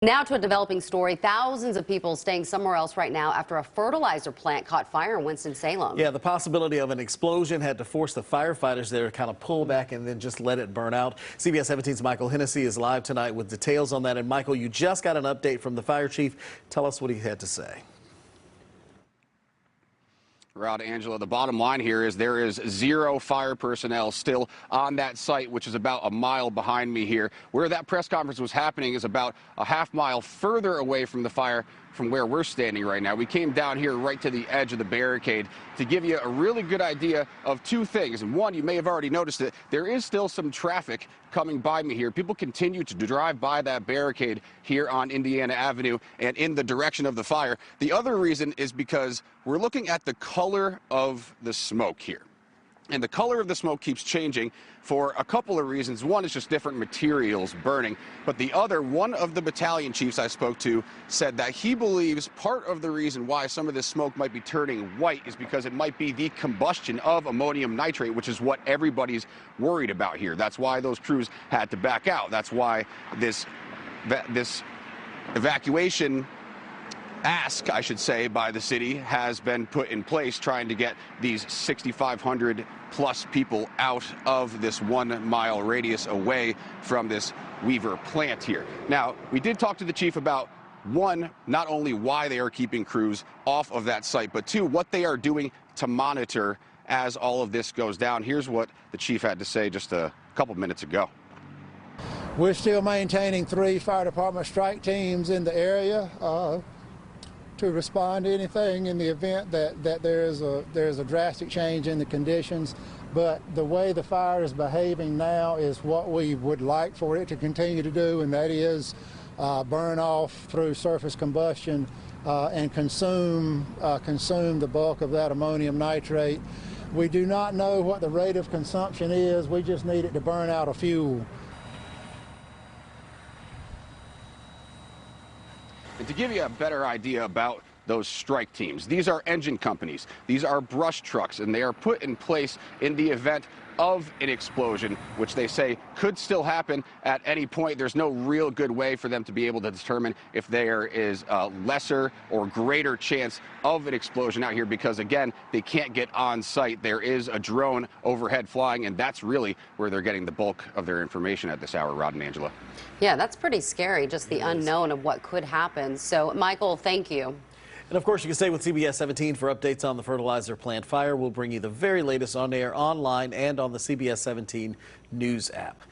Now to a developing story. Thousands of people staying somewhere else right now after a fertilizer plant caught fire in Winston-Salem. Yeah, the possibility of an explosion had to force the firefighters there to kind of pull back and then just let it burn out. CBS 17's Michael Hennessy is live tonight with details on that. And Michael, you just got an update from the fire chief. Tell us what he had to say. Rod, Angela, the bottom line here is there is 0 fire personnel still on that site, which is about a mile behind me here. Where that press conference was happening is about a half-mile further away from the fire from where we're standing right now. We came down here right to the edge of the barricade to give you a really good idea of 2 things. And one, you may have already noticed it, there is still some traffic coming by me here. People continue to drive by that barricade here on Indiana Avenue and in the direction of the fire. The other reason is because we're looking at the color of the smoke here. And the color of the smoke keeps changing for a couple of reasons. One is just different materials burning. But the other, one of the battalion chiefs I spoke to said that he believes part of the reason why some of this smoke might be turning white is because it might be the combustion of ammonium nitrate, which is what everybody's worried about here. That's why those crews had to back out. That's why this evacuation ask, I should say, by the city has been put in place, trying to get these 6,500 plus people out of this 1-mile radius away from this Weaver plant here. Now, we did talk to the chief about, one, not only why they are keeping crews off of that site, but 2, what they are doing to monitor as all of this goes down. Here's what the chief had to say just a couple minutes ago. We're still maintaining 3 fire department strike teams in the area to respond to anything in the event that there's a drastic change in the conditions. But the way the fire is behaving now is what we would like for it to continue to do, and that is burn off through surface combustion and consume the bulk of that ammonium nitrate. We do not know what the rate of consumption is. We just need it to burn out a fuel. And to give you a better idea about those strike teams, these are engine companies, these are brush trucks, and they are put in place in the event of an explosion, which they say could still happen at any point. There's no real good way for them to be able to determine if there is a lesser or greater chance of an explosion out here because, again, they can't get on site. There is a drone overhead flying, and that's really where they're getting the bulk of their information at this hour, Rod and Angela. Yeah, that's pretty scary, just the unknown of what could happen. So, Michael, thank you. And of course, you can stay with CBS 17 for updates on the fertilizer plant fire. We'll bring you the very latest on air, online, and on the CBS 17 News app.